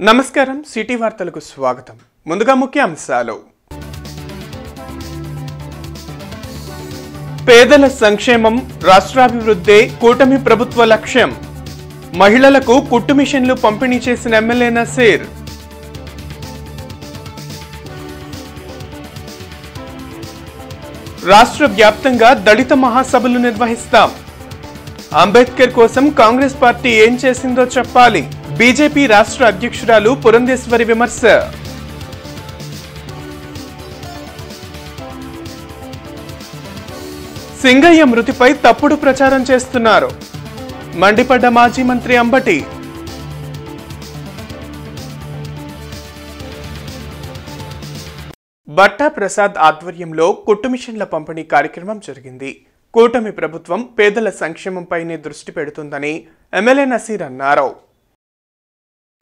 నమస్కారం సిటీ వార్తలకు స్వాగతం. ముందుగా ముఖ్యాంశాలు. పేదల సంక్షేమం, రాష్ట్రాభివృద్ధి కూటమి ప్రభుత్వ లక్ష్యం. మహిళలకు కుట్టు మిషన్లు పంపిణీ చేసిన ఎమ్మెల్యే నసీర్. రాష్ట్ర వ్యాప్తంగా దళిత మహాసభలు నిర్వహిస్తాం. అంబేద్కర్ కోసం కాంగ్రెస్ పార్టీ ఏం చేసిందో చెప్పాలి. బీజేపీ రాష్ట్ర అధ్యక్షురాలు పురంధేశ్వరి విమర్శ. సింగయ్య మృతిపై తప్పుడు ప్రచారం చేస్తున్నారు. మండిపడ్డ మాజీ మంత్రి అంబటి. భట్టా ప్రసాద్ ఆధ్వర్యంలో కుట్టు మిషన్ల పంపిణీ కార్యక్రమం జరిగింది. కూటమి ప్రభుత్వం పేదల సంక్షేమంపైనే దృష్టి పెడుతుందని ఎమ్మెల్యే నసీర్ అన్నారు.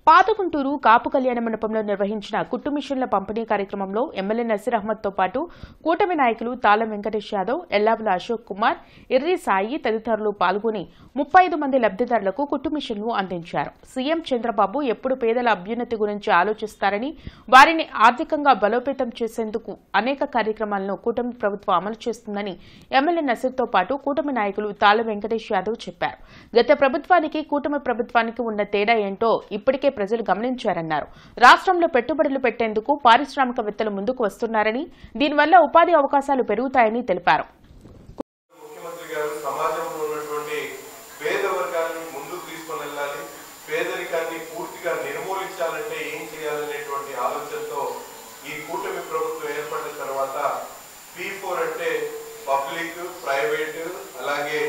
పాతగుంటూరు కాపు కళ్యాణ మండపంలో నిర్వహించిన కుట్టు మిషన్ల పంపిణీ కార్యక్రమంలో ఎమ్మెల్యే నసీర్ అహ్మద్ తో పాటు కూటమి నాయకులు తాళం వెంకటేష్ యాదవ్, ఎల్లావుల అశోక్ కుమార్, ఇర్రి సాయి తదితరులు పాల్గొని 35 మంది లబ్దిదారులకు కుట్టు మిషన్లు అందించారు. సీఎం చంద్రబాబు ఎప్పుడు పేదల అభ్యున్నతి గురించి ఆలోచిస్తారని, వారిని ఆర్థికంగా బలోపేతం చేసేందుకు అనేక కార్యక్రమాలను కూటమి ప్రభుత్వం అమలు చేస్తుందని ఎమ్మెల్యే నసీర్ తో పాటు కూటమి నాయకులు తాళం వెంకటేష్ యాదవ్ చెప్పారు. గత ప్రభుత్వానికి కూటమి ప్రభుత్వానికి ఉన్న తేడా ఏంటో ఇప్పటికే ప్రజలు గమనించారన్నారు. రాష్ట్రంలో పెట్టుబడులు పెట్టేందుకు పారిశ్రామికవేత్తలు ముందుకు వస్తున్నారని, దీనివల్ల ఉపాధి అవకాశాలు పెరుగుతాయని తెలిపారు. ముఖ్యమంత్రి గారు సమాజంలో ఉన్నటువంటి పేద వర్గాలను ముందుకు తీసుకొని వెళ్ళాలి, పేదరికాన్ని పూర్తిగా నిర్మూలించాలంటే ఏం చేయాలనేటువంటి ఆలోచనతో ఈ కూటమి ప్రభుత్వం ఏర్పడిన తర్వాత P4 అంటే పబ్లిక్, ప్రైవేట్, అలాగే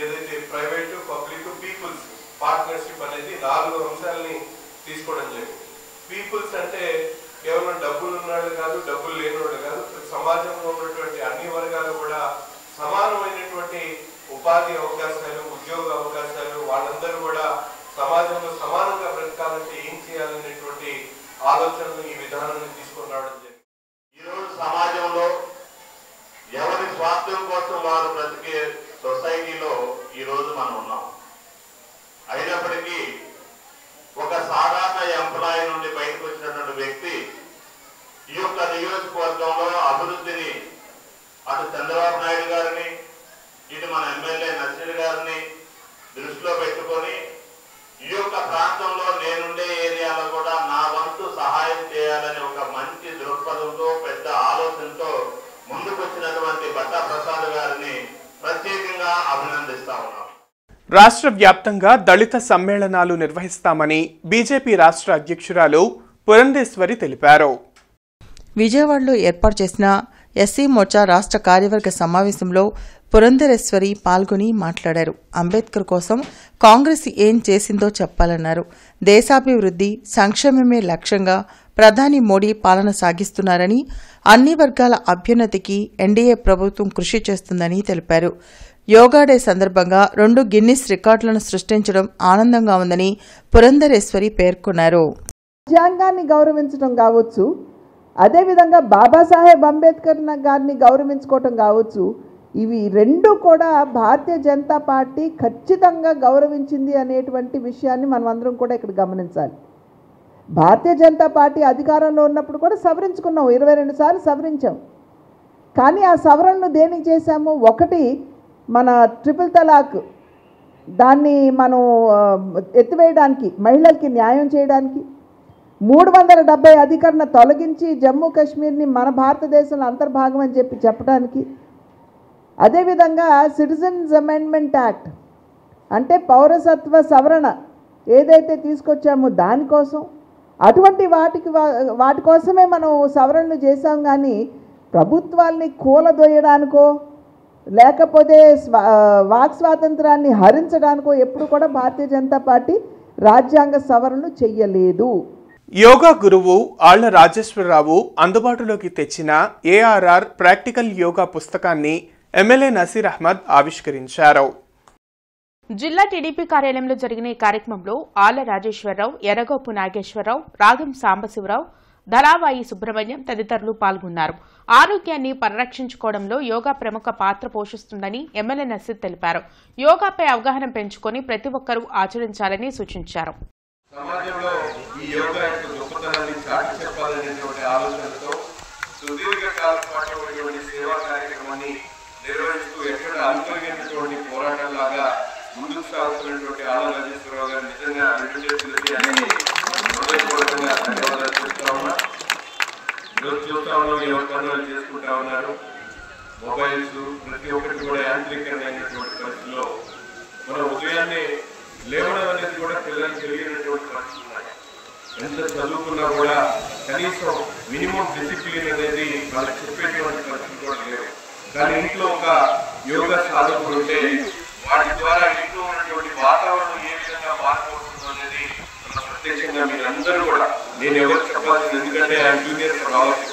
ఏదైతే ప్రైవేట్, పబ్లిక్, పీపుల్స్ పార్ట్నర్షిప్ అనేది 4 అంశాలని తీసుకోవడం జరిగింది. పీపుల్స్ అంటే కేవలం డబ్బులు ఉన్నాడు కాదు, డబ్బులు లేనివాడు కాదు, సమాజంలో ఉన్నటువంటి అన్ని వర్గాలు కూడా సమానమైనటువంటి ఉపాధి అవకాశాలు, ఉద్యోగ అవకాశాలు, వాళ్ళందరూ కూడా సమాజంలో సమానంగా బ్రతకాలంటే ఏం చేయాలనేటువంటి ఆలోచనలు ఈ విధానాన్ని తీసుకొని రావడం జరిగింది. ఈరోజు సమాజంలో ఎవరి స్వార్థం కోసం వారు బ్రతికే సొసైటీలో ఈరోజు మనం ఉన్నాం. అయినప్పటికీ ఒక సాధారణ ఎంప్లాయీ నుండి బయటకు వచ్చినటువంటి వ్యక్తి ఈ యొక్క నియోజకవర్గంలో అభివృద్ధిని అటు చంద్రబాబు నాయుడు గారిని, ఇటు మన ఎమ్మెల్యే నసీర్ గారిని దృష్టిలో పెట్టుకొని ఈ యొక్క ప్రాంతంలో నేనుండే ఏరియాలో కూడా నా వంతు సహాయం చేయాలని ఒక మంచి దృక్పథంతో, పెద్ద ఆలోచనతో ముందుకు వచ్చినటువంటి భట్టా ప్రసాద్ గారిని ప్రత్యేకంగా అభినందిస్తా ఉన్నాం. రాష్ట్ర వ్యాప్తంగా దళిత సమ్మేళనాలు నిర్వహిస్తామని బీజేపీ రాష్ట్ర అధ్యక్షురాలు పురంధేశ్వరి తెలిపారు. విజయవాడలో ఏర్పాటు చేసిన ఎస్సీ మోర్చా రాష్ట్ర కార్యవర్గ సమావేశంలో పురంధరేశ్వరి పాల్గొని మాట్లాడారు. అంబేద్కర్ కోసం కాంగ్రెస్ ఏం చేసిందో చెప్పాలన్నారు. దేశాభివృద్ధి, సంక్షేమమే లక్ష్యంగా ప్రధాని మోడీ పాలన సాగిస్తున్నారని, అన్ని వర్గాల అభ్యున్నతికి ఎన్డీఏ ప్రభుత్వం కృషి చేస్తుందని తెలిపారు. యోగా డే సందర్భంగా 2 గిన్నిస్ రికార్డులను సృష్టించడం ఆనందంగా ఉందని పురంధరేశ్వరి పేర్కొన్నారు. రాజ్యాంగాన్ని గౌరవించడం కావచ్చు, అదేవిధంగా బాబాసాహెబ్ అంబేద్కర్ గారిని గౌరవించుకోవటం కావచ్చు, ఇవి రెండు కూడా భారతీయ జనతా పార్టీ ఖచ్చితంగా గౌరవించింది అనేటువంటి విషయాన్ని మనం అందరం కూడా ఇక్కడ గమనించాలి. భారతీయ జనతా పార్టీ అధికారంలో ఉన్నప్పుడు కూడా సవరించుకున్నాం, 22 సార్లు సవరించాం. కానీ ఆ సవరణలు దేనికి చేశాము? ఒకటి, మన ట్రిపుల్ తలాక్ దాన్ని మనం ఎత్తివేయడానికి, మహిళలకి న్యాయం చేయడానికి, 370 అధికరణ తొలగించి జమ్మూ కాశ్మీర్ని మన భారతదేశంలో అంతర్భాగం అని చెప్పడానికి, అదేవిధంగా సిటిజన్స్ అమెండ్మెంట్ యాక్ట్ అంటే పౌరసత్వ సవరణ ఏదైతే తీసుకొచ్చామో దానికోసం, అటువంటి వాటి కోసమే మనం సవరణలు చేశాం. కానీ ప్రభుత్వాల్ని కూలదోయడానికో లేకపోతే వాక్ స్వాతంత్రాన్ని హరించడానికో ఎప్పుడు కూడా భారతీయ జనతా పార్టీ రాజ్యాంగ సవరణలు చెయ్యలేదు. యోగా గురువు ఆళ్ల రాజేశ్వరరావు అందుబాటులోకి తెచ్చిన ఏఆర్ఆర్ ప్రాక్టికల్ యోగా పుస్తకాన్ని ఎమ్మెల్యే నసీర్ అహ్మద్ ఆవిష్కరించారు. జిల్లా టీడీపీ కార్యాలయంలో జరిగిన ఈ కార్యక్రమంలో ఆళ్ల రాజేశ్వరరావు, ఎర్రగోపు నాగేశ్వరరావు, రాగం సాంబశివరావు, దళావాయి సుబ్రహ్మణ్యం తదితరులు పాల్గొన్నారు. ఆరోగ్యాన్ని పరిరక్షించుకోవడంలో యోగా ప్రముఖ పాత్ర పోషిస్తుందని ఎమ్మెల్యే నసీర్ తెలిపారు. యోగాపై అవగాహన పెంచుకొని ప్రతి ఒక్కరూ ఆచరించాలని సూచించారు. సమాజంలో ఈ యోగా యొక్క గొప్పతనాన్ని చాటి చెప్పాలనేటువంటి ఆలోచనతో సుదీర్ఘకాల పాటు ఉన్నటువంటి సేవా కార్యక్రమాన్ని నిర్వహిస్తూ ఎక్కడ అంతర్గతటువంటి పోరాటంలాగా ముందుకు సాగుతున్నటువంటి ఆళ్ళ రాజేశ్వరరావు గారు నిజంగా హృదయపూర్వకంగా ధన్యవాదాలు చెప్తా ఉన్నా. ఈరోజు చూస్తా ఉన్నాం, ఎవరి పనులు చేసుకుంటా ఉన్నారు. మొబైల్స్ ప్రతి ఒక్కటి కూడా యాంత్రీకరణమైనటువంటి పరిస్థితుల్లో మన ఉదయాన్నే లేవడం అనేది కూడా పిల్లలకు తెలియనటువంటి పరిస్థితులు ఉన్నాయి. ఎంత చదువుకున్నా కూడా కనీసం మినిమం డిసిప్లిన్ అనేది వాళ్ళకి చెప్పేటువంటి పరిస్థితులు కూడా లేవు. కానీ ఇంట్లో ఒక యోగా సాధకుడు ఉంటే వాటి ద్వారా ఇంట్లో ఉన్నటువంటి వాతావరణం ఏ విధంగా మారిపోతుందో అనేది మన ప్రత్యక్షంగా మీరందరూ కూడా, నేను ఎవరు చెప్పాల్సింది, ఎందుకంటే ఆయన జూనియర్ రావచ్చు.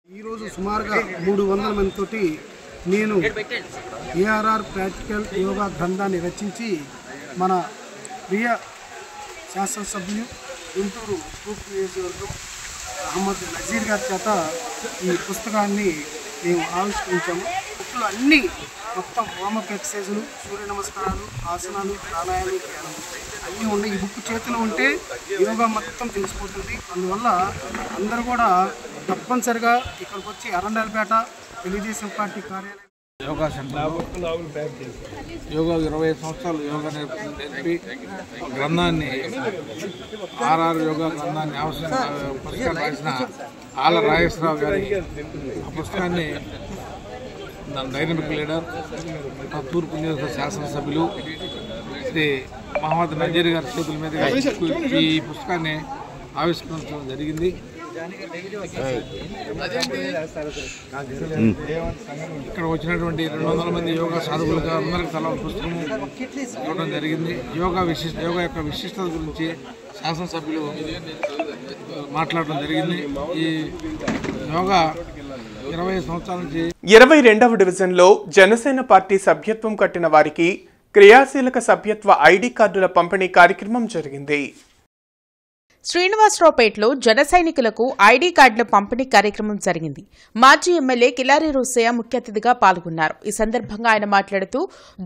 ఈరోజు సుమారుగా 300 మందితోటి నేను ఏఆర్ఆర్ ప్రాక్టికల్ యోగా గ్రంథాన్ని రచించి మన ప్రియ శాసనసభ్యులు గుంటూరు తూర్పు నియోజకవర్గం అహ్మద్ నజీర్ గారి చేత ఈ పుస్తకాన్ని మేము ఆవిష్కరించాము. బుక్లు అన్నీ మొత్తం వామప్ ఎక్సర్సైజులు, సూర్య నమస్కారాలు, ఆసనాలు, ప్రాణాయామాలు, ధ్యానం అన్నీ ఉన్నాయి. ఈ బుక్ చేతిలో ఉంటే యోగా మొత్తం తెలిసిపోతుంది. అందువల్ల అందరూ కూడా తప్పనిసరిగా ఇక్కడికి వచ్చి అరండల్పేట తెలుగుదేశం పార్టీ కార్యాలయం యోగా సెంటర్ యోగా 25 సంవత్సరాలు యోగా నేర్పి గ్రంథాన్ని ఆర్ఆర్ యోగా గ్రంథాన్ని పుస్తకాన్ని రాసిన ఆళ్ళ రాజేశ్వరరావు గారి ఆ పుస్తకాన్ని డైనమిక్ లీడర్ తూర్పు నియోజకవర్గ శాసనసభ్యులు శ్రీ మహమ్మద్ నజీర్ గారి చేతుల మీదుగా ఈ పుస్తకాన్ని ఆవిష్కరించడం జరిగింది. ఇక్కడ వచ్చినటువంటి 200 మంది యోగా సాధకులుగా అందరికి తల పుస్తకం ఇవ్వడం జరిగింది. యోగా యొక్క విశిష్టత గురించి శాసనసభ్యులు మాట్లాడడం జరిగింది. ఈ యోగా 20 సంవత్సరాల నుంచి 22వ డివిజన్లో జనసేన పార్టీ సభ్యత్వం కట్టిన వారికి క్రియాశీలక సభ్యత్వ ఐడి కార్డుల పంపిణీ కార్యక్రమం జరిగింది. శ్రీనివాసరావుపేటలో జన సైనికులకు ఐడీ కార్డుల పంపిణీ కార్యక్రమం జరిగింది. మాజీ ఎమ్మెల్యే కిలారి రోసయ్య ముఖ్య అతిథిగా పాల్గొన్నారు. ఈ సందర్భంగా ఆయన మాట్లాడుతూ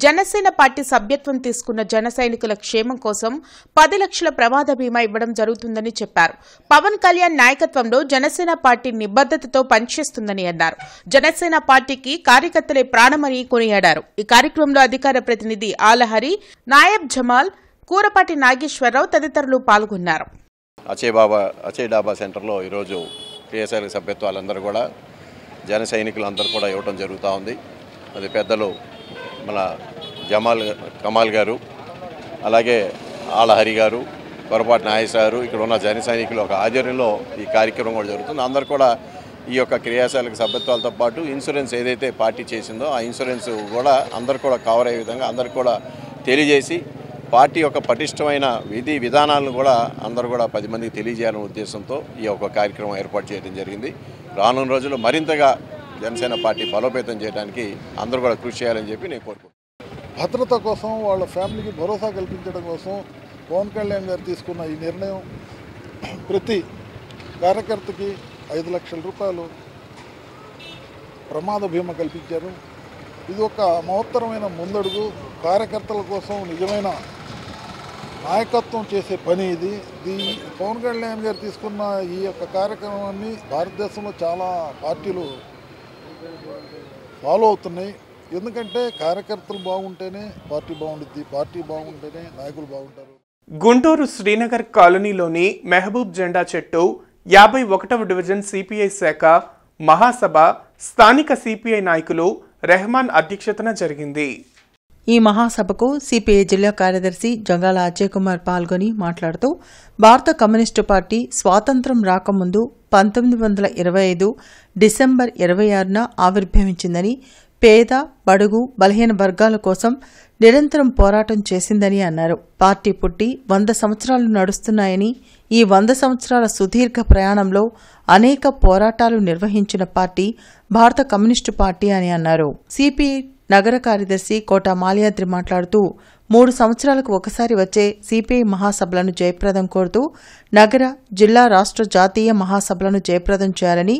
జనసేన పార్టీ సభ్యత్వం తీసుకున్న జన సైనికుల క్షేమం కోసం 10 లక్షల ప్రమాద బీమా ఇవ్వడం జరుగుతుందని చెప్పారు. పవన్ కళ్యాణ్ నాయకత్వంలో జనసేన పార్టీ నిబద్దతతో పనిచేస్తుందని అన్నారు. జనసేన పార్టీకి కార్యకర్తలే ప్రాణమని కొనియాడారు. ఈ కార్యక్రమంలో అధికార ప్రతినిధి ఆలహరి, నాయబ్ జమాల్, కూరపాటి నాగేశ్వరరావు తదితరులు పాల్గొన్నారు. అచయ్ డాబా సెంటర్లో ఈరోజు క్రియాశీలక సభ్యత్వాలందరూ కూడా జన సైనికులందరూ కూడా ఇవ్వడం జరుగుతూ ఉంది. అది పెద్దలు మన కమాల్ గారు, అలాగే ఆలహరి గారు, కొరపాటి నాగేశ్వర గారు, ఇక్కడ ఉన్న జన సైనికులు ఒక ఆధ్వర్యంలో ఈ కార్యక్రమం కూడా జరుగుతుంది. అందరూ కూడా ఈ యొక్క క్రియాశీలక సభ్యత్వాలతో పాటు ఇన్సూరెన్స్ ఏదైతే పార్టీ చేసిందో ఆ ఇన్సూరెన్స్ కూడా అందరూ కూడా కవర్ అయ్యే విధంగా అందరూ కూడా తెలియజేసి పార్టీ యొక్క పటిష్టమైన విధి విధానాలను కూడా అందరూ కూడా 10 మందికి తెలియజేయాలనే ఉద్దేశంతో ఈ యొక్క కార్యక్రమం ఏర్పాటు చేయడం జరిగింది. రానున్న రోజుల్లో మరింతగా జనసేన పార్టీ బలోపేతం చేయడానికి అందరూ కూడా కృషి చేయాలని చెప్పి నేను కోరుకుంటున్నాను. భద్రత కోసం వాళ్ళ ఫ్యామిలీకి భరోసా కల్పించడం కోసం పవన్ కళ్యాణ్ గారు తీసుకున్న ఈ నిర్ణయం ప్రతి కార్యకర్తకి 5 లక్షల రూపాయలు ప్రమాద బీమా కల్పించారు. ఇది ఒక మహత్తరమైన ముందడుగు. కార్యకర్తల కోసం నిజమైన నాయకత్వం చేసే పని ఇది. పవన్ కళ్యాణ్ గారు తీసుకున్న ఈ యొక్క కార్యక్రమాన్ని భారతదేశంలో చాలా పార్టీలు ఫాలో అవుతున్నాయి. ఎందుకంటే కార్యకర్తలు బాగుంటేనే పార్టీ బాగుంటుంది, పార్టీ బాగుంటేనే నాయకులు బాగుంటారు. గుంటూరు శ్రీనగర్ కాలనీలోని మెహబూబ్ జెండా చెట్టు 51వ డివిజన్ సిపిఐ శాఖ మహాసభ స్థానిక సిపిఐ నాయకులు రెహమాన్ అధ్యక్షతన జరిగింది. ఈ మహాసభకు సిపిఐ జిల్లా కార్యదర్శి జంగాల అజయ్ కుమార్ పాల్గొని మాట్లాడుతూ భారత కమ్యూనిస్టు పార్టీ స్వాతంత్ర్యం రాకముందు 1925 డిసెంబర్ 26న ఆవిర్భవించిందని, పేద, బడుగు, బలహీన వర్గాల కోసం నిరంతరం పోరాటం చేసిందని అన్నారు. పార్టీ పుట్టి 100 సంవత్సరాలు నడుస్తున్నాయని, ఈ 100 సంవత్సరాల సుదీర్ఘ ప్రయాణంలో అనేక పోరాటాలు నిర్వహించిన పార్టీ భారత కమ్యూనిస్టు పార్టీ అని అన్నారు. సిపిఐ నగర కార్యదర్శి కోట మాల్యాద్రి మాట్లాడుతూ 3 సంవత్సరాలకు ఒకసారి వచ్చే సిపిఐ మహాసభలను జయప్రదం కోరుతూ నగర, జిల్లా, రాష్ట్ర, జాతీయ మహాసభలను జయప్రదం చేయాలని,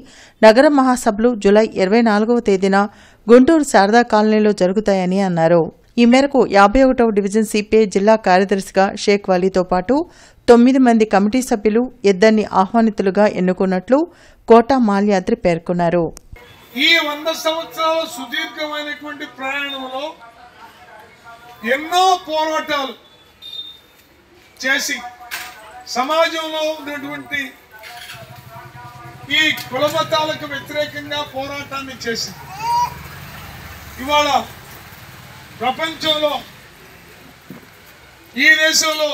నగర మహాసభలు జూలై 24వ తేదీన గుంటూరు శారదా కాలనీలో జరుగుతాయని అన్నారు. ఈ మేరకు 51వ డివిజన్ సిపిఐ జిల్లా కార్యదర్శిగా షేక్ వాలీతో పాటు 9 మంది కమిటీ సభ్యులు ఇద్దరిని ఆహ్వానితులుగా ఎన్నుకున్నట్లు కోటా మాల్యాద్రి పేర్కొన్నారు. ఈ 100 సంవత్సరాల సుదీర్ఘమైనటువంటి ప్రయాణంలో ఎన్నో పోరాటాలు చేసి సమాజంలో ఉన్నటువంటి ఈ కులమతాలకు వ్యతిరేకంగా పోరాటాన్ని చేసింది. ఇవాళ ప్రపంచంలో ఈ దేశంలో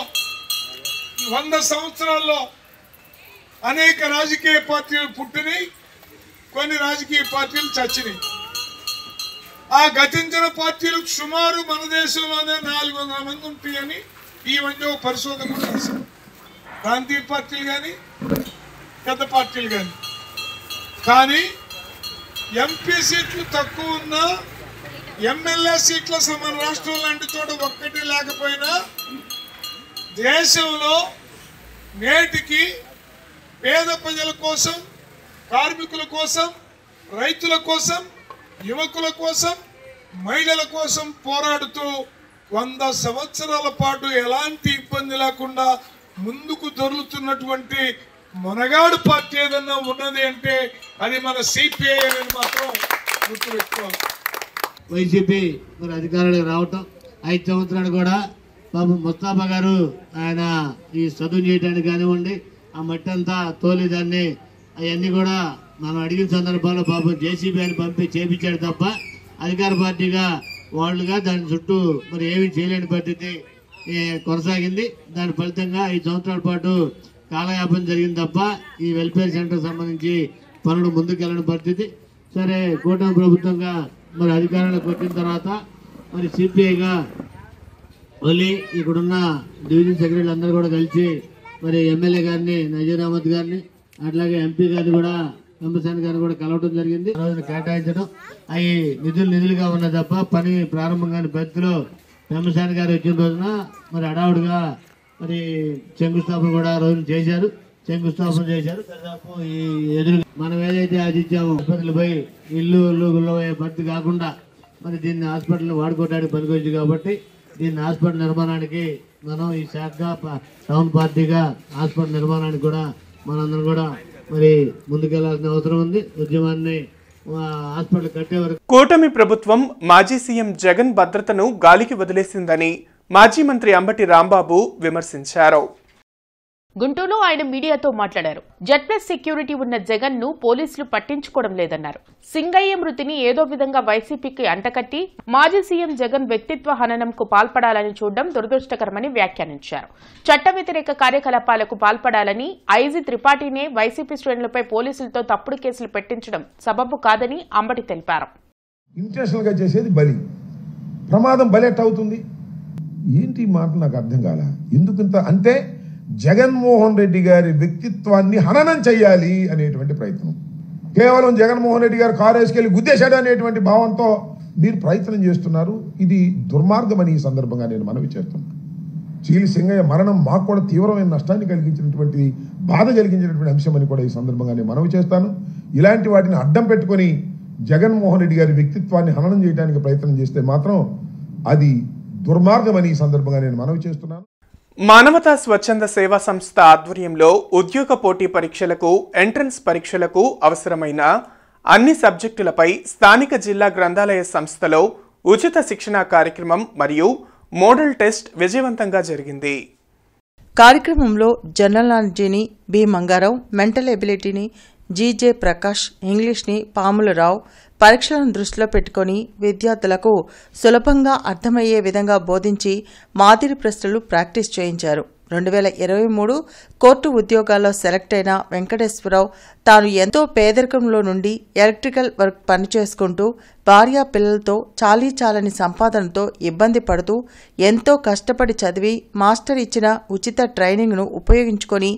100 సంవత్సరాల్లో అనేక రాజకీయ పార్టీలు పుట్టినాయి, కొన్ని రాజకీయ పార్టీలు చచ్చినాయి. ఆ గతించిన పార్టీలు సుమారు మన దేశంలోనే 400 మంది ఉంటాయని ఈ మధ్య పరిశోధన కూడా చేశారు. ప్రాంతీయ పార్టీలు కానీ పెద్ద పార్టీలు కానీ. కానీ ఎంపీ సీట్లు తక్కువ ఉన్నా ఎమ్మెల్యే సీట్ల మన రాష్ట్రం లాంటి చోట ఒక్కటి లేకపోయినా దేశంలో నేటికి పేద ప్రజల కోసం, కార్మికుల కోసం, రైతుల కోసం, యువకుల కోసం, మహిళల కోసం పోరాడుతూ 100 సంవత్సరాల పాటు ఎలాంటి ఇబ్బంది లేకుండా ముందుకు దొరుకుతున్నటువంటి మొనగాడు పార్టీ ఏదన్నా ఉన్నది అంటే అది మన సిపిఐ అనేది మాత్రం గుర్తుపెట్టుకోవాలి. వైసీపీ మరి అధికారులకు రావటం 5 సంవత్సరాలు కూడా పాపం ముస్తాఫా గారు ఆయన ఈ చదువు చేయడానికి కానివ్వండి, ఆ మట్టి అంతా తోలేదాన్ని అవన్నీ కూడా మనం అడిగిన సందర్భాల్లో పాపం జేసీబీ అని పంపి చేపించాడు తప్ప అధికార పార్టీగా వాళ్ళుగా దాని చుట్టూ మరి ఏమీ చేయలేని పరిస్థితి కొనసాగింది. దాని ఫలితంగా 5 సంవత్సరాల పాటు కాలయాపన జరిగింది తప్ప ఈ వెల్ఫేర్ సెంటర్ సంబంధించి పనులు ముందుకెళ్ళని పరిస్థితి. సరే, కూటమి ప్రభుత్వంగా మరి అధికారంలోకి వచ్చిన తర్వాత మరి సిపిఐగా మళ్ళీ ఇక్కడున్న డివిజన్ సెక్రటరీలు అందరూ కూడా కలిసి మరి ఎమ్మెల్యే గారిని, నజీర్ అహ్మద్ గారిని, అట్లాగే ఎంపీ గారిని కూడా, ఎంబసాని గారిని కూడా కలవటం జరిగింది. రోజున కేటాయించడం అవి నిధులుగా ఉన్న తప్ప పని ప్రారంభం కాని పరిస్థితిలో ఎంబసాని గారు వచ్చిన రోజున మరి హడావుడిగా మరి శంకుస్థాపన కూడా రోజున చేశారు. దాదాపు ఈ ఎదురు మనం ఏదైతే అది ఇచ్చామో హాస్పిటల్ పోయి ఇల్లు గుల్లవయ్యే పరిస్థితి కాకుండా మరి దీన్ని హాస్పిటల్ వాడుకోవడానికి పనికొచ్చింది కాబట్టి దీన్ని హాస్పిటల్ నిర్మాణానికి మనం ఈ శాఖ టౌన్ పార్టీగా హాస్పిటల్ నిర్మాణానికి కూడా మనందరం కూడా మరి ముందుకెళ్లాల్సిన అవసరం ఉంది. ఉద్యమాన్ని హాస్పిటల్ కట్టే వరకు కూటమి ప్రభుత్వం మాజీ సీఎం జగన్ భద్రతను గాలికి వదిలేసిందని మాజీ మంత్రి అంబటి రాంబాబు విమర్శించారు. గుంటూరులో ఆయన మీడియాతో మాట్లాడారు. జెడ్ప్లస్ సెక్యూరిటీ ఉన్న జగన్ ను పోలీసులు పట్టించుకోవడం లేదన్నారు. సింగయ్య మృతిని ఏదో విధంగా వైసీపీకి అంటకట్టి మాజీ సీఎం జగన్ వ్యక్తిత్వ హననంకు పాల్పడాలని చూడడం దురదృష్టకరమని వ్యాఖ్యానించారు. చట్ట వ్యతిరేక కార్యకలాపాలకు పాల్పడాలని ఐజీ త్రిపాఠినే వైసీపీ శ్రేణులపై పోలీసులతో తప్పుడు కేసులు పెట్టించడం సబబు కాదని అంబటి తెలిపారు. ఇంటెన్షనల్ గా చేసేది బలి, ప్రమాదం బలెట్ అవుతుంది. ఏంటి మాట నాకు అర్థం కాల. ఎందుకంత అంటే జగన్మోహన్ రెడ్డి గారి వ్యక్తిత్వాన్ని హననం చేయాలి అనేటువంటి ప్రయత్నం. కేవలం జగన్మోహన్ రెడ్డి గారు కారు వేసుకెళ్లి గుద్దేశాడు అనేటువంటి భావంతో మీరు ప్రయత్నం చేస్తున్నారు. ఇది దుర్మార్గమని ఈ సందర్భంగా నేను మనవి చేస్తున్నాను. చీలి సింగయ్య మరణం మాకు కూడా తీవ్రమైన నష్టాన్ని కలిగించినటువంటి, బాధ కలిగించినటువంటి అంశం అని కూడా ఈ సందర్భంగా నేను మనవి చేస్తాను. ఇలాంటి వాటిని అడ్డం పెట్టుకొని జగన్మోహన్ రెడ్డి గారి వ్యక్తిత్వాన్ని హననం చేయడానికి ప్రయత్నం చేస్తే మాత్రం అది దుర్మార్గమని ఈ సందర్భంగా నేను మనవి చేస్తున్నాను. మానవతా స్వచ్ఛంద సేవా సంస్థ ఆధ్వర్యంలో ఉద్యోగ పోటీ పరీక్షలకు, ఎంట్రన్స్ పరీక్షలకు అవసరమైన అన్ని సబ్జెక్టులపై స్థానిక జిల్లా గ్రంథాలయ సంస్థలో ఉచిత శిక్షణా కార్యక్రమం మరియు మోడల్ టెస్ట్ విజయవంతంగా జరిగింది. కార్యక్రమంలో జనరల్ నాలెడ్జిని బి మంగారావు, మెంటల్ ఎబిలిటీని జీజే ప్రకాష్, ఇంగ్లీష్ని పాములరావు పరీక్షలను దృష్టిలో పెట్టుకుని విద్యార్థులకు సులభంగా అర్థమయ్యే విధంగా బోధించి మాదిరి ప్రశ్నలు ప్రాక్టీస్ చేయించారు. 2023 కోర్టు ఉద్యోగాల్లో సెలెక్ట్ అయిన వెంకటేశ్వరరావు తాను ఎంతో పేదరికంలో నుండి ఎలక్ట్రికల్ వర్క్ పనిచేసుకుంటూ భార్యా పిల్లలతో చాలని సంపాదనతో ఇబ్బంది పడుతూ ఎంతో కష్టపడి చదివి మాస్టర్ ఇచ్చిన ఉచిత ట్రైనింగ్ను ఉపయోగించుకొని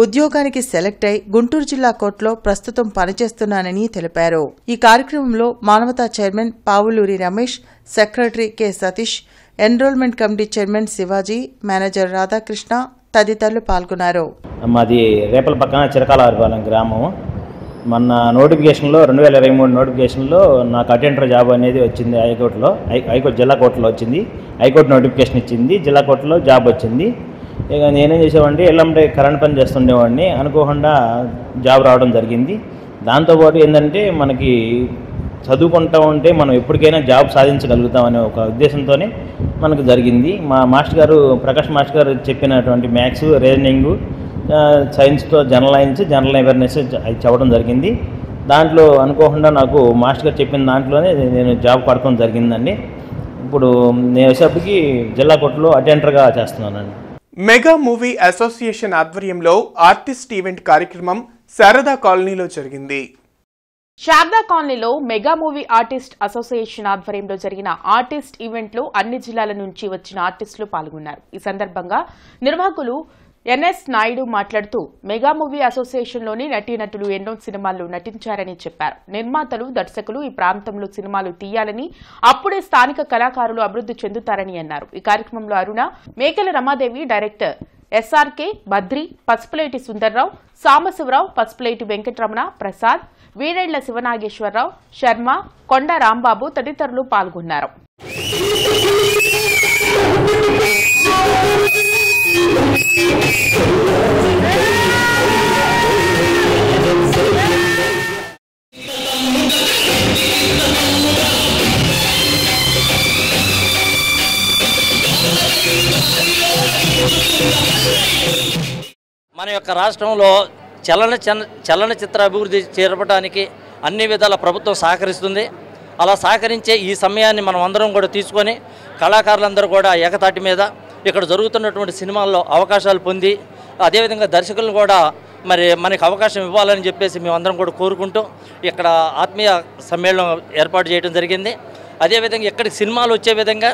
ఉద్యోగానికి సెలెక్ట్ అయి గుంటూరు జిల్లా కోర్టులో ప్రస్తుతం పనిచేస్తున్నానని తెలిపారు. ఈ కార్యక్రమంలో Manavata chairman Pavuluri Ramesh, secretary K Satish, enrolment committee chairman Shivaji, manager Radhakrishna తదితరులు పాల్గొన్నారు. మాది రేపల పక్కన చిరకాలవారిపాలెం గ్రామం. మన నోటిఫికేషన్లో 2023 నోటిఫికేషన్లో నాకు అటెండర్ జాబ్ అనేది వచ్చింది. హైకోర్టు జిల్లా కోర్టులో వచ్చింది. హైకోర్టు నోటిఫికేషన్ ఇచ్చింది, జిల్లా కోర్టులో జాబ్ వచ్చింది. ఇక నేనేం చేసేవాడిని, ఎల్లంటే కరెంట్ పని చేస్తుండేవాడిని. అనుకోకుండా జాబ్ రావడం జరిగింది. దాంతోపాటు ఏంటంటే మనకి చదువుకుంటూ ఉంటే మనం ఎప్పటికైనా జాబ్ సాధించగలుగుతామనే ఒక ఉద్దేశంతోనే మనకు జరిగింది. మా మాస్టర్ గారు ప్రకాష్ మాస్టర్ గారు చెప్పినటువంటి మ్యాథ్స్, రీజనింగ్, సైన్స్తో జనరల్ అవేర్నెస్ అది చెప్పడం జరిగింది. దాంట్లో అనుకోకుండా నాకు మాస్టర్ గారు చెప్పిన దాంట్లోనే నేను జాబ్ పడటం జరిగిందండి. ఇప్పుడు నేను వచ్చేప్పటికి జిల్లా కోర్టులో అటెండర్గా చేస్తున్నానండి. మెగా మూవీ అసోసియేషన్ ఆధ్వర్యంలో ఆర్టిస్ట్ ఈవెంట్ కార్యక్రమం శారదా కాలనీలో జరిగింది. శారదా కాలనీలో మెగా మూవీ ఆర్టిస్ట్ అసోసియేషన్ ఆధ్వర్యంలో జరిగిన ఆర్టిస్ట్ ఈవెంట్లో అన్ని జిల్లాల నుంచి వచ్చిన ఆర్టిస్టులు పాల్గొన్నారు. ఈ సందర్భంగా నిర్వాహకులు ఎన్ఎస్ నాయుడు మాట్లాడుతూ మెగా మూవీ అసోసియేషన్లోని నటీనటులు ఎన్నో సినిమాల్లో నటించారని చెప్పారు. నిర్మాతలు, దర్శకులు ఈ ప్రాంతంలో సినిమాలు తీయాలని, అప్పుడే స్థానిక కళాకారులు అభివృద్ధి చెందుతారని అన్నారు. ఈ కార్యక్రమంలో అరుణ, మేకల రమాదేవి, డైరెక్టర్ ఎస్ఆర్కే, బద్రి, పసుపులేటి సుందర్రావు, సాంబశివరావు, పసుపులేటి వెంకటరమణ, ప్రసాద్, వీరెళ్ల శివనాగేశ్వరరావు, శర్మ, కొండ రాంబాబు తదితరులు పాల్గొన్నారు. మన యొక్క రాష్ట్రంలో చలనచిత్ర అభివృద్ధి చేపట్టడానికి అన్ని విధాల ప్రభుత్వం సహకరిస్తుంది. అలా సహకరించే ఈ సమయాన్ని మనం అందరం కూడా తీసుకొని కళాకారులందరూ కూడా ఏకతాటి మీద ఇక్కడ జరుగుతున్నటువంటి సినిమాల్లో అవకాశాలు పొంది, అదేవిధంగా దర్శకులను కూడా మరి మనకి అవకాశం ఇవ్వాలని చెప్పేసి మేమందరం కూడా కోరుకుంటూ ఇక్కడ ఆత్మీయ సమ్మేళనం ఏర్పాటు చేయడం జరిగింది. అదేవిధంగా ఇక్కడికి సినిమాలు వచ్చే విధంగా,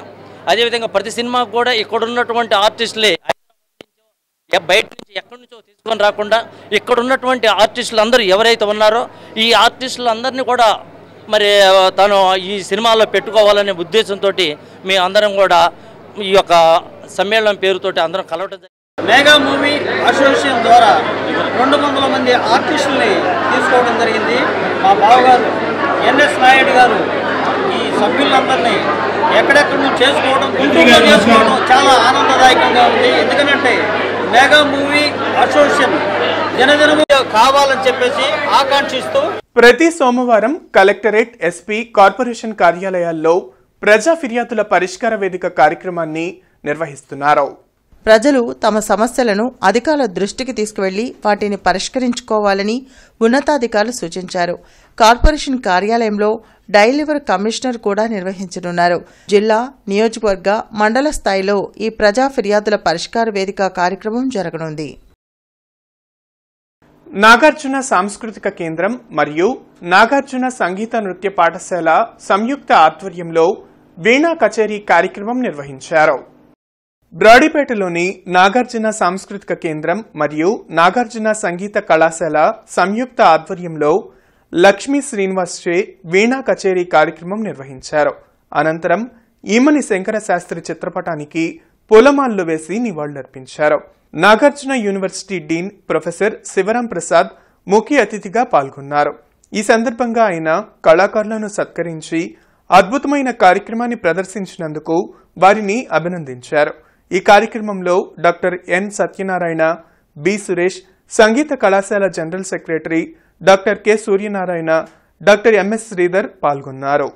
అదేవిధంగా ప్రతి సినిమాకు కూడా ఇక్కడ ఉన్నటువంటి ఆర్టిస్టులే బయట నుంచి ఎక్కడి నుంచో తీసుకొని రాకుండా ఇక్కడ ఉన్నటువంటి ఆర్టిస్టులు అందరూ ఎవరైతే ఉన్నారో ఈ ఆర్టిస్టులందరినీ కూడా మరి తను ఈ సినిమాలో పెట్టుకోవాలనే ఉద్దేశంతో మీ అందరం కూడా ఈ యొక్క సమ్మేళనం పేరుతోటి అందరం కలవటం జరిగింది. మెగా మూవీ అసోసియేషన్ ద్వారా 200 మంది ఆర్టిస్టుల్ని తీసుకోవడం జరిగింది. మా బావగారు ఎన్ఎస్ నాయుడు గారు ఈ సభ్యులందరినీ ఎక్కడెక్కడ నుంచి చేసుకోవడం, గుంటూరులో చేసుకోవడం చాలా ఆనందదాయకంగా ఉంది. ఎందుకంటే మెగా మూవీ అసోసియేషన్ దినదినము కావాలని చెప్పేసి ఆకాంక్షిస్తూ ప్రతి సోమవారం కలెక్టరేట్, ఎస్పీ, కార్పొరేషన్ కార్యాలయాల్లో ప్రజా ఫిర్యాదుల పరిష్కార వేదిక కార్యక్రమాన్ని నిర్వహిస్తున్నారు. ప్రజలు తమ సమస్యలను అధికారుల దృష్టికి తీసుకువెళ్లి వాటిని పరిష్కరించుకోవాలని ఉన్నతాధికారులు సూచించారు. కార్పొరేషన్ కార్యాలయంలో డైలివర్ కమిషనర్ కూడా నిర్వహించనున్నారు. జిల్లా, నియోజకవర్గ, మండల స్థాయిలో ఈ ప్రజా ఫిర్యాదుల పరిష్కార వేదిక కార్యక్రమం జరగనుంది. నాగార్జున సాంస్కృతిక కేంద్రం మరియు నాగార్జున సంగీత నృత్య పాఠశాల సంయుక్త ఆధ్వర్యంలో వీణా కచేరీ కార్యక్రమం నిర్వహించారు. బ్రాడీపేటలోని నాగార్జున సాంస్కృతిక కేంద్రం మరియు నాగార్జున సంగీత కళాశాల సంయుక్త ఆధ్వర్యంలో లక్ష్మీ శ్రీనివాస్ చే వీణా కచేరీ కార్యక్రమం నిర్వహించారు. అనంతరం ఈమని శంకర శాస్త్రి చిత్రపటానికి పూలమాలలు వేసి నివాళులర్పించారు. Nagarjuna university dean professor Shivaram Prasad ముఖ్య అతిథిగా పాల్గొన్నారు. ఈ సందర్భంగా ఆయన కళాకారులను సత్కరించి అద్భుతమైన కార్యక్రమాన్ని ప్రదర్శించినందుకు వారిని అభినందించారు. ఈ కార్యక్రమంలో doctor N Satyanarayana, B Suresh, సంగీత కళాశాల general secretary doctor K Suryanarayana, doctor MS Sridhar పాల్గొన్నారు.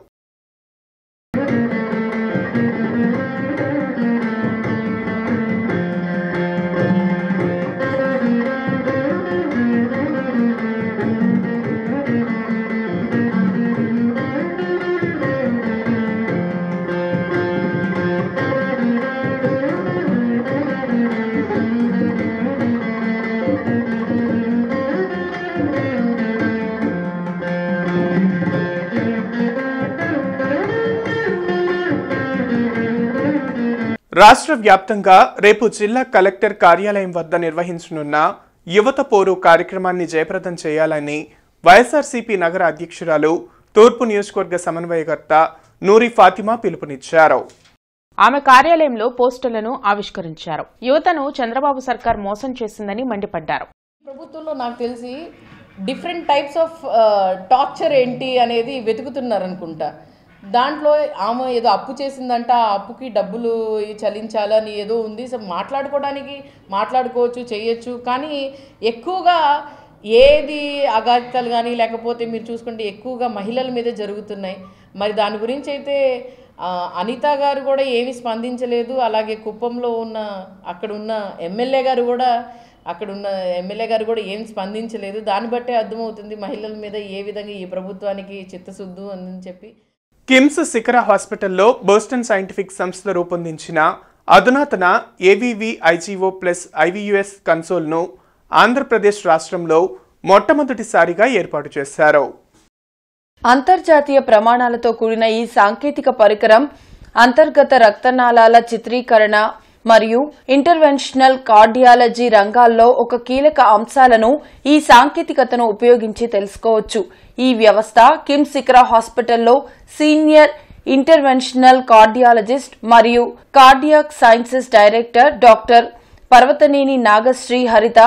రాష్ట్ర వ్యాప్తంగా రేపు జిల్లా కలెక్టర్ కార్యాలయం వద్ద నిర్వహించనున్న యువత పోరు కార్యక్రమాన్ని జయప్రదం చేయాలని వైఎస్ఆర్సీపీ నగర అధ్యక్షురాలు, తూర్పు నియోజకవర్గ సమన్వయకర్త నూరి ఫాతిమా పిలుపునిచ్చారు. ఆమె కార్యాలయంలో పోస్టర్లను ఆవిష్కరించారు. యువతను చంద్రబాబు సర్కార్ మోసం చేసిందని మండిపడ్డారు. ప్రభుత్వంలో నాకు తెలిసి డిఫరెంట్ టైప్స్ ఆఫ్ టార్చర్ ఏంటి అనేది వెతుకుతున్నారనుకుంటా. దాంట్లో ఆమె ఏదో అప్పు చేసిందంట, ఆ అప్పుకి డబ్బులు చెల్లించాలని ఏదో ఉంది. సో మాట్లాడుకోవచ్చు, చేయొచ్చు. కానీ ఎక్కువగా ఏది అఘాయిత్యాలు కానీ లేకపోతే మీరు చూసుకుంటే ఎక్కువగా మహిళల మీద జరుగుతున్నాయి. మరి దాని గురించి అయితే అనిత గారు కూడా ఏమీ స్పందించలేదు. అలాగే కుప్పంలో అక్కడ ఉన్న ఎమ్మెల్యే గారు కూడా ఏం స్పందించలేదు. దాన్ని బట్టే అర్థమవుతుంది మహిళల మీద ఏ విధంగా ఈ ప్రభుత్వానికి చిత్తశుద్ధి అని చెప్పి. కిమ్స్ శిఖర హాస్పిటల్లో బోస్టన్ సైంటిఫిక్ సంస్థ రూపొందించిన అధునాతన ఏవీవీ ఐజీఓ ప్లస్ ఐవీయూఎస్ కన్సోల్ను ఆంధ్రప్రదేశ్ రాష్ట్రంలో మొట్టమొదటిసారిగా ఏర్పాటు చేశారు. అంతర్జాతీయ ప్రమాణాలతో కూడిన ఈ సాంకేతిక పరికరం అంతర్గత రక్తనాళాల చిత్రీకరణ మరియు ఇంటర్వెన్షనల్ కార్డియాలజీ రంగాల్లో ఒక కీలక అంశాలను ఈ సాంకేతికతను ఉపయోగించి తెలుసుకోవచ్చు. ఈ వ్యవస్థ కిమ్స్ శిఖర హాస్పిటల్లో సీనియర్ ఇంటర్వెన్షనల్ కార్డియాలజిస్ట్ మరియు cardiac sciences director doctor Parvathaneni Nagasri హరిత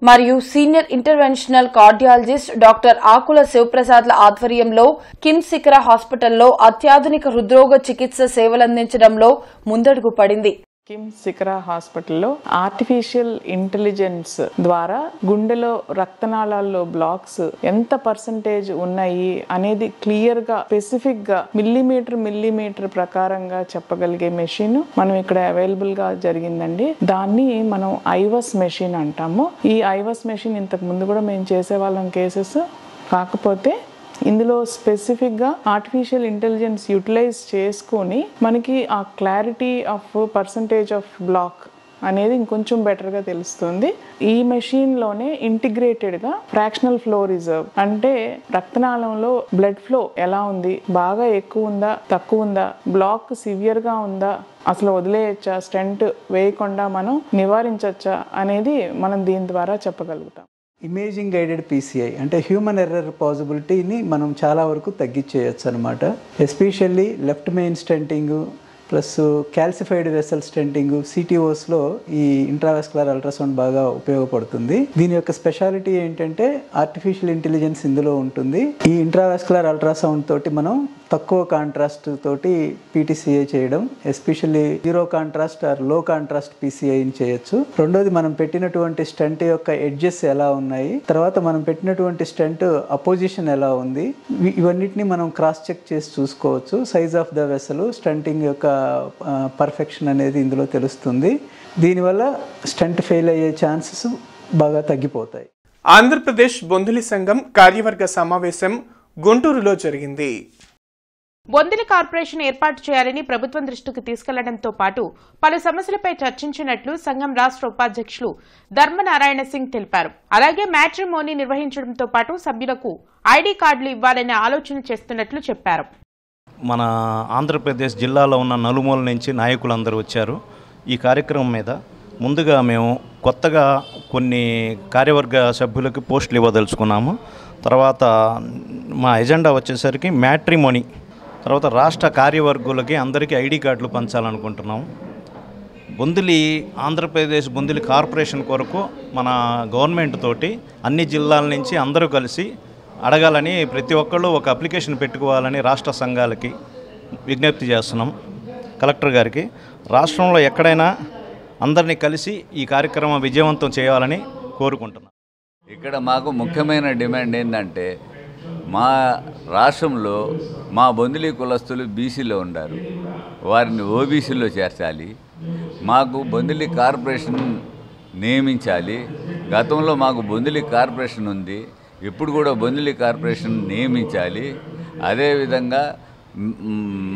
మరియు సీనియర్ ఇంటర్వెన్షనల్ కార్డియాలజిస్ట్ డాక్టర్ ఆకుల శివప్రసాద్ల ఆధ్వర్యంలో కిమ్స్ శిఖర హాస్పిటల్లో అత్యాధునిక హృద్రోగ చికిత్స సేవలందించడంలో ముందడుగు పడింది. కిమ్స్ శిఖర హాస్పిటల్లో ఆర్టిఫిషియల్ ఇంటెలిజెన్స్ ద్వారా గుండెలో రక్తనాళాల్లో బ్లాక్స్ ఎంత పర్సంటేజ్ ఉన్నాయి అనేది క్లియర్ గా స్పెసిఫిక్ గా మిల్లీమీటర్ ప్రకారంగా చెప్పగలిగే మెషిన్ మనం ఇక్కడ అవైలబుల్ గా జరిగిందండి. దాన్ని మనం ఐవస్ మెషిన్ అంటాము. ఈ ఐవస్ మెషిన్ ఇంతకు ముందు కూడా మేము చేసేవాళ్ళం కేసెస్. కాకపోతే ఇందులో స్పెసిఫిక్గా ఆర్టిఫిషియల్ ఇంటెలిజెన్స్ యూటిలైజ్ చేసుకొని మనకి ఆ clarity of percentage of block అనేది ఇంకొంచెం బెటర్గా తెలుస్తుంది. ఈ మెషిన్లోనే ఇంటిగ్రేటెడ్గా ఫ్రాక్షనల్ ఫ్లో రిజర్వ్ అంటే రక్తనాళంలో బ్లడ్ ఫ్లో ఎలా ఉంది, బాగా ఎక్కువ ఉందా, తక్కువ ఉందా, బ్లాక్ సివియర్గా ఉందా, అసలు వదిలేయచ్చా, స్టెంట్ వేయకుండా మనం నివారించచ్చా అనేది మనం దీని ద్వారా చెప్పగలుగుతాం. ఇమేజింగ్ గైడెడ్ పీసీఐ అంటే హ్యూమన్ ఎర్రర్ పాసిబిలిటీని మనం చాలా వరకు తగ్గించేయచ్చు అనమాట. Especially left main stenting plus calcified vessel stenting సిటీఓస్లో ఈ ఇంట్రావాస్కులర్ అల్ట్రాసౌండ్ బాగా ఉపయోగపడుతుంది. దీని యొక్క స్పెషాలిటీ ఏంటంటే ఆర్టిఫిషియల్ ఇంటెలిజెన్స్ ఇందులో ఉంటుంది. ఈ ఇంట్రావాస్కులర్ అల్ట్రాసౌండ్ తోటి మనం తక్కువ కాంట్రాస్ట్ తోటి పీటీసీఐ చేయడం, ఎస్పెషల్లీ జీరో కాంట్రాస్ట్ ఆర్ లో కాంట్రాస్ట్ పీసీఐని చేయొచ్చు. రెండోది మనం పెట్టినటువంటి స్టంట్ యొక్క ఎడ్జెస్ ఎలా ఉన్నాయి, తర్వాత మనం పెట్టినటువంటి స్టంట్ అపోజిషన్ ఎలా ఉంది, ఇవన్నిటిని మనం క్రాస్ చెక్ చేసి చూసుకోవచ్చు. Size of the vessel, stunting యొక్క పర్ఫెక్షన్ అనేది ఇందులో తెలుస్తుంది. దీనివల్ల స్టంట్ ఫెయిల్ అయ్యే ఛాన్సెస్ బాగా తగ్గిపోతాయి. ఆంధ్రప్రదేశ్ బొందిలి సంఘం కార్యవర్గ సమావేశం గుంటూరులో జరిగింది. బొందిలి కార్పొరేషన్ ఏర్పాటు చేయాలని ప్రభుత్వం దృష్టికి తీసుకెళ్లడంతో పాటు పలు సమస్యలపై చర్చించినట్లు సంఘం రాష్ట్ర ఉపాధ్యక్షులు ధర్మనారాయణ సింగ్ తెలిపారు. అలాగే మ్యాట్రిమోనీ నిర్వహించడంతో పాటు సభ్యులకు ఐడి కార్డులు ఇవ్వాలనే ఆలోచన చేస్తున్నట్లు చెప్పారు. మన ఆంధ్రప్రదేశ్ జిల్లాలో ఉన్న నలుమూల నుంచి నాయకులందరూ వచ్చారు. ఈ కార్యక్రమం మీద ముందుగా మేము కొత్తగా కొన్ని కార్యవర్గ సభ్యులకి పోస్టులు ఇవ్వదలుచుకున్నాము. తర్వాత మా ఎజెండా వచ్చేసరికి మ్యాట్రిమోనీ, తర్వాత రాష్ట్ర కార్యవర్గులకి అందరికీ ఐడి కార్డులు పంచాలనుకుంటున్నాము. బొందిలి ఆంధ్రప్రదేశ్ బొందిలి కార్పొరేషన్ కొరకు మన గవర్నమెంట్ తోటి అన్ని జిల్లాల నుంచి అందరూ కలిసి అడగాలని, ప్రతి ఒక్కళ్ళు ఒక అప్లికేషన్ పెట్టుకోవాలని రాష్ట్ర సంఘాలకి విజ్ఞప్తి చేస్తున్నాం. కలెక్టర్ గారికి రాష్ట్రంలో ఎక్కడైనా అందరినీ కలిసి ఈ కార్యక్రమం విజయవంతం చేయాలని కోరుకుంటున్నాం. ఇక్కడ మాకు ముఖ్యమైన డిమాండ్ ఏంటంటే, మా రాష్ట్రంలో మా బొందిలి కులస్తులు బీసీలో ఉన్నారు, వారిని ఓబీసీలో చేర్చాలి. మాకు బొందిలి కార్పొరేషన్ నియమించాలి. గతంలో మాకు బొందిలి కార్పొరేషన్ ఉంది, ఇప్పుడు కూడా బొందిలి కార్పొరేషన్ నియమించాలి. అదేవిధంగా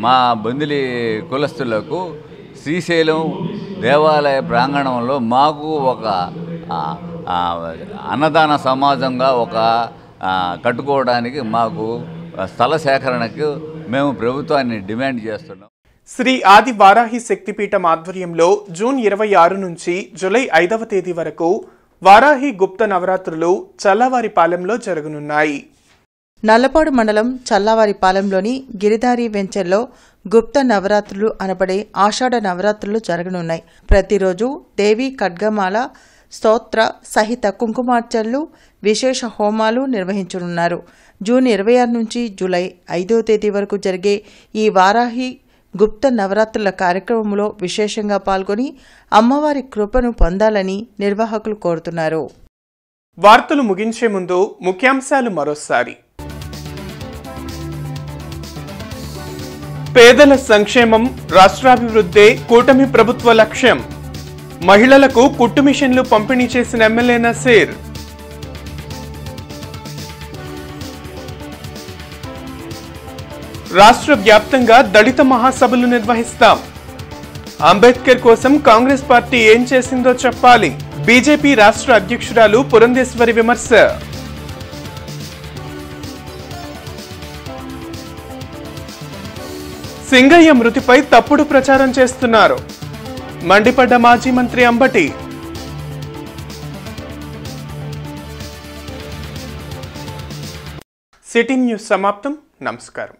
మా బొందిలి కులస్తులకు శ్రీశైలం దేవాలయ ప్రాంగణంలో మాకు ఒక అన్నదాన సమాజంగా ఒక కట్టుకోవడానికి మాకు స్థల సేకరణకు మేము ప్రభుత్వాన్ని డిమాండ్ చేస్తున్నాం. శ్రీ ఆది వారాహి శక్తిపీఠం ఆధ్వర్యంలో జూన్ 26 నుంచి జూలై 5వ తేదీ వరకు వారాహి గుప్త నవరాత్రులు చల్లవారిపాలెంలో జరగనున్నాయి. నల్లపాడు మండలం చల్లవారిపాలెంలోని గిరిధారి వెంచర్లో గుప్త నవరాత్రులు అనబడే ఆషాఢ నవరాత్రులు జరగనున్నాయి. ప్రతిరోజు దేవి ఖడ్గమాల స్తోత్ర సహిత కుంకుమార్చనలు, విశేష హోమాలు నిర్వహించనున్నారు. జూన్ 26 నుంచి జూలై 5వ తేదీ వరకు జరిగే ఈ వారాహి గుప్త నవరాత్రుల కార్యక్రమంలో విశేషంగా పాల్గొని అమ్మవారి కృపను పొందాలని నిర్వాహకులు కోరుతున్నారు. వార్తలు ముగించే ముందు ముఖ్యాంశాలు మరోసారి. పేదల సంక్షేమం, రాష్ట్రాభివృద్ధే కూటమి ప్రభుత్వ లక్ష్యం. మహిళలకు కుట్టు మిషన్లు పంపిణీ చేసిన ఎమ్మెల్యే నసీర్. రాష్ట్ర వ్యాప్తంగా దళిత మహాసభలు నిర్వహిస్తాం. అంబేద్కర్ కోసం కాంగ్రెస్ పార్టీ ఏం చేసిందో చెప్పాలి. బీజేపీ రాష్ట్ర అధ్యక్షురాలు పురంధేశ్వరి విమర్శ. సింగయ్య మృతిపై తప్పుడు ప్రచారం చేస్తున్నారు. మండిపడ్డ మాజీ మంత్రి అంబటి. సిటీ న్యూస్ సమాప్తం. నమస్కారం.